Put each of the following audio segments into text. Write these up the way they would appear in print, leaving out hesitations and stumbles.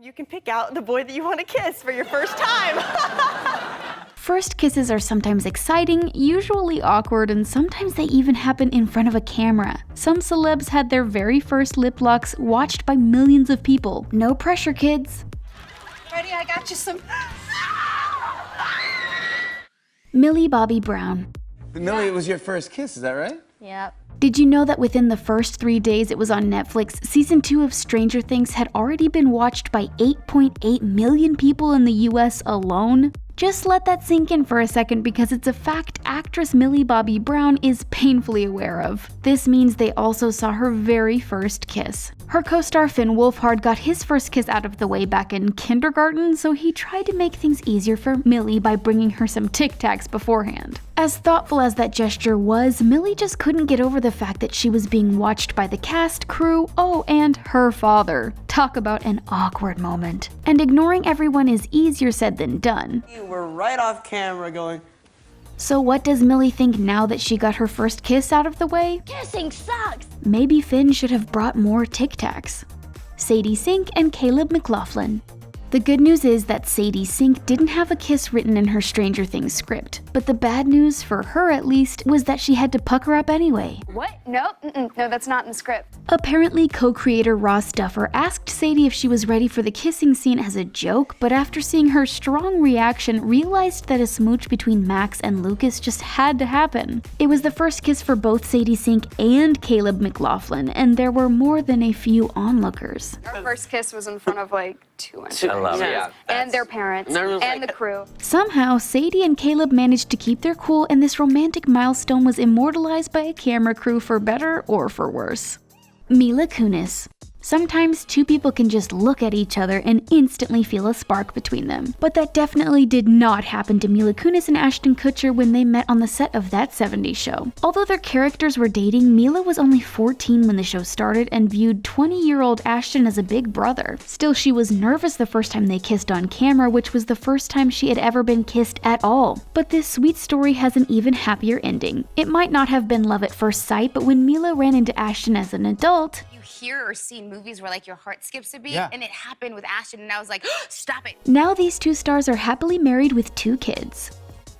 You can pick out the boy that you want to kiss for your first time. First kisses are sometimes exciting, usually awkward, and sometimes they even happen in front of a camera. Some celebs had their very first lip locks watched by millions of people. No pressure, kids. Ready? I got you some. Millie Bobby Brown. Millie, it was your first kiss, is that right? Yep. Did you know that within the first 3 days it was on Netflix, season 2 of Stranger Things had already been watched by 8.8 million people in the US alone? Just let that sink in for a second because it's a fact actress Millie Bobby Brown is painfully aware of. This means they also saw her very first kiss. Her co-star Finn Wolfhard got his first kiss out of the way back in kindergarten, so he tried to make things easier for Millie by bringing her some Tic Tacs beforehand. As thoughtful as that gesture was, Millie just couldn't get over the fact that she was being watched by the cast, crew, and her father. Talk about an awkward moment. And ignoring everyone is easier said than done. You were right off camera going. So what does Millie think now that she got her first kiss out of the way? Kissing sucks. Maybe Finn should have brought more Tic Tacs. Sadie Cink and Caleb McLaughlin. The good news is that Sadie Cink didn't have a kiss written in her Stranger Things script, but the bad news, for her at least, was that she had to pucker up anyway. What? No, no, that's not in the script. Apparently, co-creator Ross Duffer asked Sadie if she was ready for the kissing scene as a joke, but after seeing her strong reaction, realized that a smooch between Max and Lucas just had to happen. It was the first kiss for both Sadie Cink and Caleb McLaughlin, and there were more than a few onlookers. Our first kiss was in front of like 200. I love it. Yeah, and their parents, and the crew. Somehow, Sadie and Caleb managed to keep their cool, and this romantic milestone was immortalized by a camera crew for better or for worse. Mila Kunis. Sometimes two people can just look at each other and instantly feel a spark between them. But that definitely did not happen to Mila Kunis and Ashton Kutcher when they met on the set of That 70s Show. Although their characters were dating, Mila was only 14 when the show started and viewed 20-year-old Ashton as a big brother. Still, she was nervous the first time they kissed on camera, which was the first time she had ever been kissed at all. But this sweet story has an even happier ending. It might not have been love at first sight, but when Mila ran into Ashton as an adult, hear or see movies where like your heart skips a beat, and it happened with Ashton, and I was like, stop it. Now these two stars are happily married with 2 kids.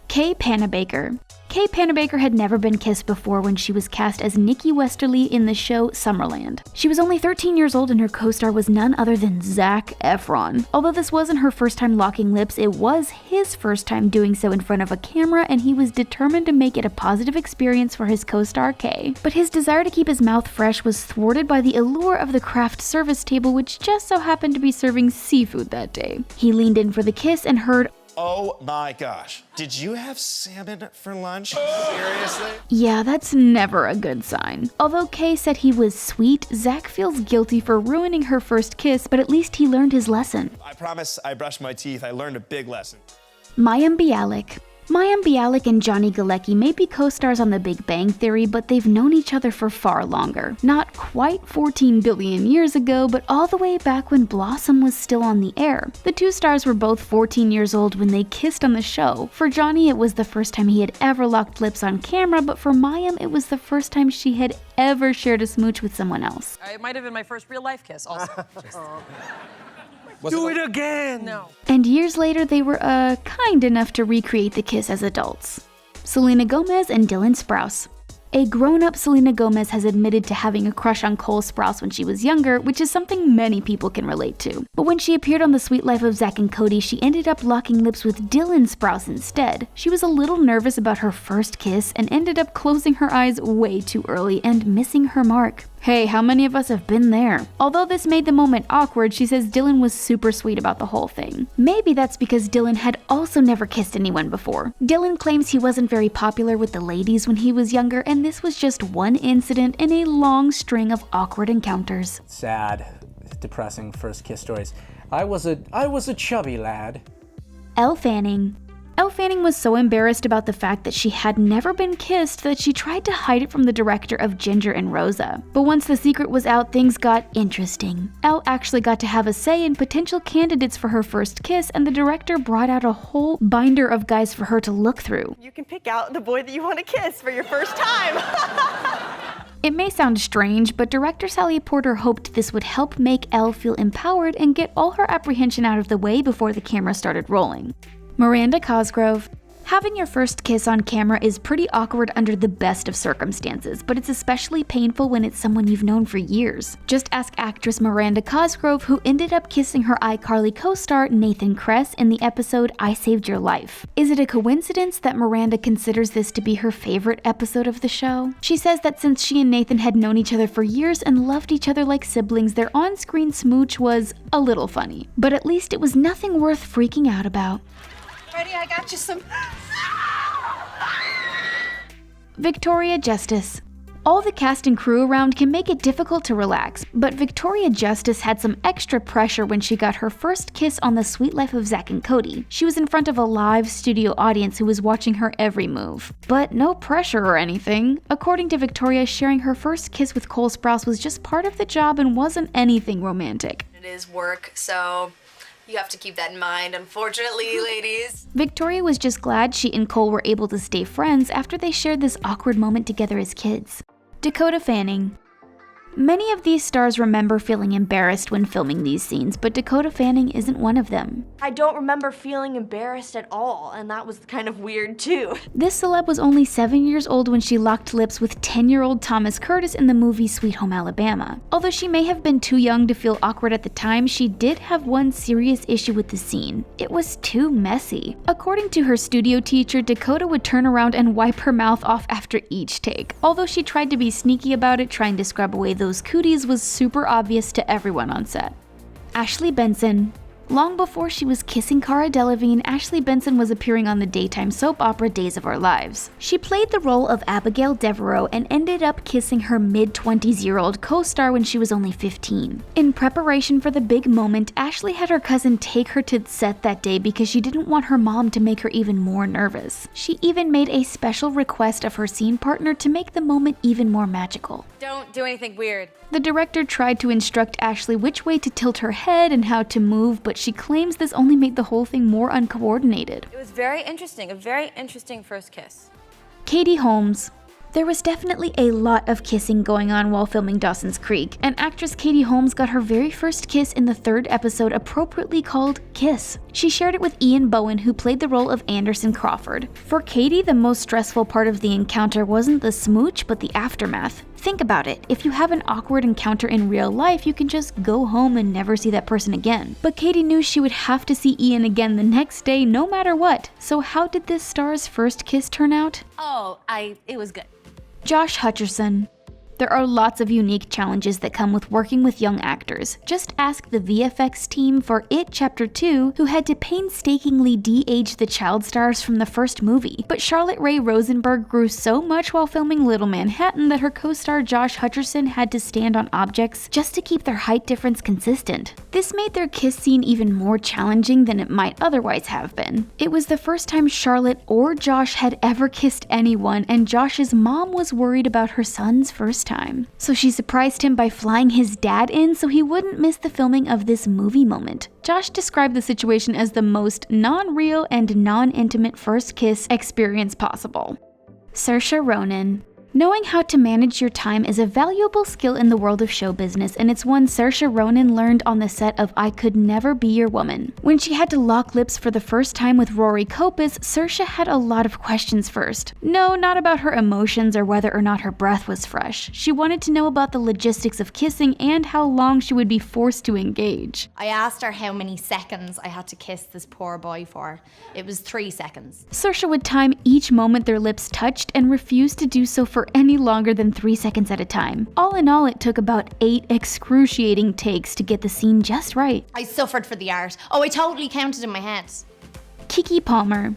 KeKe Panabaker. KeKe Panabaker had never been kissed before when she was cast as Nikki Westerly in the show Summerland. She was only 13 years old and her co-star was none other than Zac Efron. Although this wasn't her first time locking lips, it was his first time doing so in front of a camera, and he was determined to make it a positive experience for his co-star Kay. But his desire to keep his mouth fresh was thwarted by the allure of the craft service table, which just so happened to be serving seafood that day. He leaned in for the kiss and heard, "Oh my gosh, did you have salmon for lunch? Seriously?" Yeah, that's never a good sign. Although Kay said he was sweet, Zac feels guilty for ruining her first kiss, but at least he learned his lesson. I promise I brushed my teeth. I learned a big lesson. Mayim Bialik. Mayim Bialik and Johnny Galecki may be co-stars on The Big Bang Theory, but they've known each other for far longer. Not quite 14 billion years ago, but all the way back when Blossom was still on the air. The two stars were both 14 years old when they kissed on the show. For Johnny, it was the first time he had ever locked lips on camera, but for Mayim, it was the first time she had ever shared a smooch with someone else. It might have been my first real life kiss also. Do it again! No. And years later, they were kind enough to recreate the kiss as adults. Selena Gomez and Dylan Sprouse. A grown-up Selena Gomez has admitted to having a crush on Cole Sprouse when she was younger, which is something many people can relate to. But when she appeared on The Sweet Life of Zack and Cody, she ended up locking lips with Dylan Sprouse instead. She was a little nervous about her first kiss and ended up closing her eyes way too early and missing her mark. Hey, how many of us have been there? Although this made the moment awkward, she says Dylan was super sweet about the whole thing. Maybe that's because Dylan had also never kissed anyone before. Dylan claims he wasn't very popular with the ladies when he was younger, and this was just one incident in a long string of awkward encounters. Sad, depressing first kiss stories. I was a chubby lad. Elle Fanning. Elle Fanning was so embarrassed about the fact that she had never been kissed that she tried to hide it from the director of Ginger and Rosa. But once the secret was out, things got interesting. Elle actually got to have a say in potential candidates for her first kiss, and the director brought out a whole binder of guys for her to look through. You can pick out the boy that you want to kiss for your first time. It may sound strange, but director Sally Porter hoped this would help make Elle feel empowered and get all her apprehension out of the way before the camera started rolling. Miranda Cosgrove. Having your first kiss on camera is pretty awkward under the best of circumstances, but it's especially painful when it's someone you've known for years. Just ask actress Miranda Cosgrove, who ended up kissing her iCarly co-star Nathan Kress in the episode I Saved Your Life. Is it a coincidence that Miranda considers this to be her favorite episode of the show? She says that since she and Nathan had known each other for years and loved each other like siblings, their on-screen smooch was a little funny. But at least it was nothing worth freaking out about. Ready? I got you some. Victoria Justice. All the cast and crew around can make it difficult to relax, but Victoria Justice had some extra pressure when she got her first kiss on The Sweet Life of Zack and Cody. She was in front of a live studio audience who was watching her every move. But no pressure or anything. According to Victoria, sharing her first kiss with Cole Sprouse was just part of the job and wasn't anything romantic. It is work, so you have to keep that in mind, unfortunately, ladies. Victoria was just glad she and Cole were able to stay friends after they shared this awkward moment together as kids. Dakota Fanning. Many of these stars remember feeling embarrassed when filming these scenes, but Dakota Fanning isn't one of them. I don't remember feeling embarrassed at all, and that was kind of weird too. This celeb was only 7 years old when she locked lips with 10-year-old Thomas Curtis in the movie Sweet Home Alabama. Although she may have been too young to feel awkward at the time, she did have one serious issue with the scene. It was too messy. According to her studio teacher, Dakota would turn around and wipe her mouth off after each take. Although she tried to be sneaky about it, trying to scrub away those cooties was super obvious to everyone on set. Ashley Benson. Long before she was kissing Cara Delevingne, Ashley Benson was appearing on the daytime soap opera Days of Our Lives. She played the role of Abigail Devereaux and ended up kissing her mid-20s-year-old co-star when she was only 15. In preparation for the big moment, Ashley had her cousin take her to set that day because she didn't want her mom to make her even more nervous. She even made a special request of her scene partner to make the moment even more magical. Don't do anything weird. The director tried to instruct Ashley which way to tilt her head and how to move, but she claims this only made the whole thing more uncoordinated. It was very interesting, a very interesting first kiss. Katie Holmes. There was definitely a lot of kissing going on while filming Dawson's Creek, and actress Katie Holmes got her very first kiss in the third episode, appropriately called Kiss. She shared it with Ian Bohen, who played the role of Anderson Crawford. For Katie, the most stressful part of the encounter wasn't the smooch, but the aftermath. Think about it, if you have an awkward encounter in real life, you can just go home and never see that person again. But Katie knew she would have to see Ian again the next day no matter what. So how did this star's first kiss turn out? It was good. Josh Hutcherson. There are lots of unique challenges that come with working with young actors. Just ask the VFX team for It Chapter 2, who had to painstakingly de-age the child stars from the first movie. But Charlotte Rae Rosenberg grew so much while filming Little Manhattan that her co-star Josh Hutcherson had to stand on objects just to keep their height difference consistent. This made their kiss scene even more challenging than it might otherwise have been. It was the first time Charlotte or Josh had ever kissed anyone, and Josh's mom was worried about her son's first time. So she surprised him by flying his dad in so he wouldn't miss the filming of this movie moment. Josh described the situation as the most non-real and non-intimate first kiss experience possible. Saoirse Ronan. Knowing how to manage your time is a valuable skill in the world of show business, and it's one Saoirse Ronan learned on the set of I Could Never Be Your Woman. When she had to lock lips for the first time with Rory Copus, Saoirse had a lot of questions first. No, not about her emotions or whether or not her breath was fresh. She wanted to know about the logistics of kissing and how long she would be forced to engage. I asked her how many seconds I had to kiss this poor boy for. It was 3 seconds. Saoirse would time each moment their lips touched and refused to do so for any longer than 3 seconds at a time. All in all, it took about 8 excruciating takes to get the scene just right. I suffered for the art. I totally counted in my head. KeKe Palmer.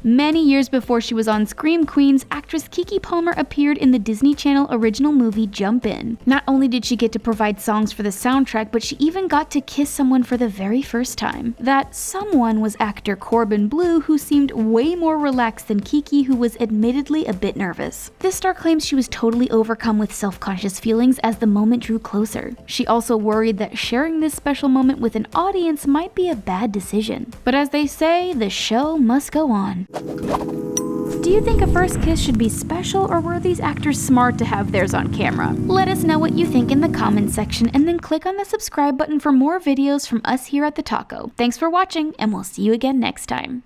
Many years before she was on Scream Queens, actress KeKe Palmer appeared in the Disney Channel original movie Jump In. Not only did she get to provide songs for the soundtrack, but she even got to kiss someone for the very first time. That someone was actor Corbin Bleu, who seemed way more relaxed than KeKe, who was admittedly a bit nervous. This star claims she was totally overcome with self-conscious feelings as the moment drew closer. She also worried that sharing this special moment with an audience might be a bad decision. But as they say, the show must go on. Do you think a first kiss should be special, or were these actors smart to have theirs on camera? Let us know what you think in the comments section, and then click on the subscribe button for more videos from us here at The Taco. Thanks for watching, and we'll see you again next time.